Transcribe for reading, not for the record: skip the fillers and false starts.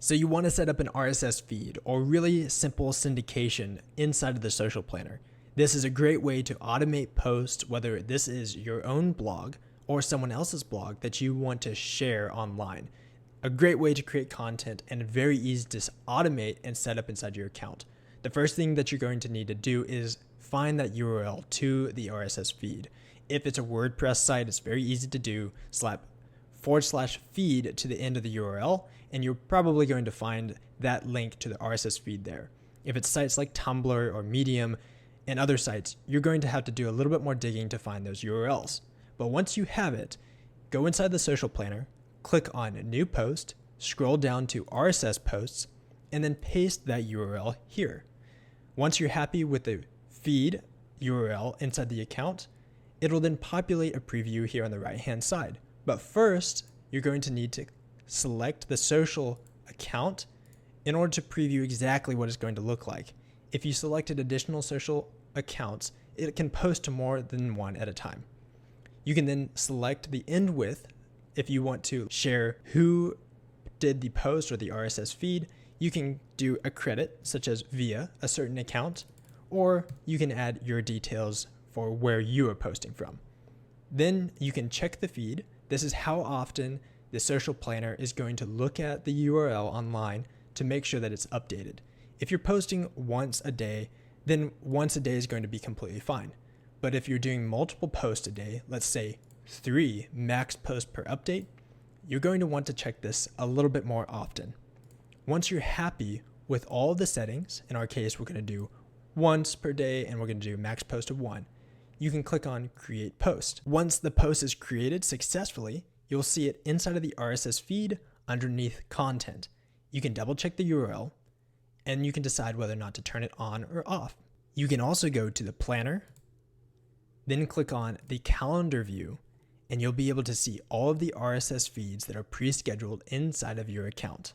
So you want to set up an RSS feed or really simple syndication inside of the social planner. This is a great way to automate posts, whether this is your own blog or someone else's blog that you want to share online. A great way to create content and very easy to automate and set up inside your account. The first thing that you're going to need to do is find that URL to the RSS feed. If it's a WordPress site, it's very easy to do. Slap /feed to the end of the URL, and you're probably going to find that link to the RSS feed there. If it's sites like Tumblr or Medium and other sites, you're going to have to do a little bit more digging to find those URLs. But once you have it, go inside the social planner, click on New Post, scroll down to RSS posts, and then paste that URL here. Once you're happy with the feed URL inside the account, it'll then populate a preview here on the right-hand side. But first, you're going to need to select the social account in order to preview exactly what it's going to look like. If you selected additional social accounts, it can post to more than one at a time. You can then select the end with if you want to share who did the post or the RSS feed. You can do a credit, such as via a certain account, or you can add your details for where you are posting from. Then you can check the feed. This is how often the social planner is going to look at the URL online to make sure that it's updated. If you're posting once a day, then once a day is going to be completely fine. But if you're doing multiple posts a day, let's say 3 max posts per update, you're going to want to check this a little bit more often. Once you're happy with all the settings, in our case, we're going to do once per day and we're going to do max post of 1. You can click on Create Post. Once the post is created successfully, you'll see it inside of the RSS feed underneath Content. You can double check the URL and you can decide whether or not to turn it on or off. You can also go to the planner, then click on the calendar view, and you'll be able to see all of the RSS feeds that are pre-scheduled inside of your account.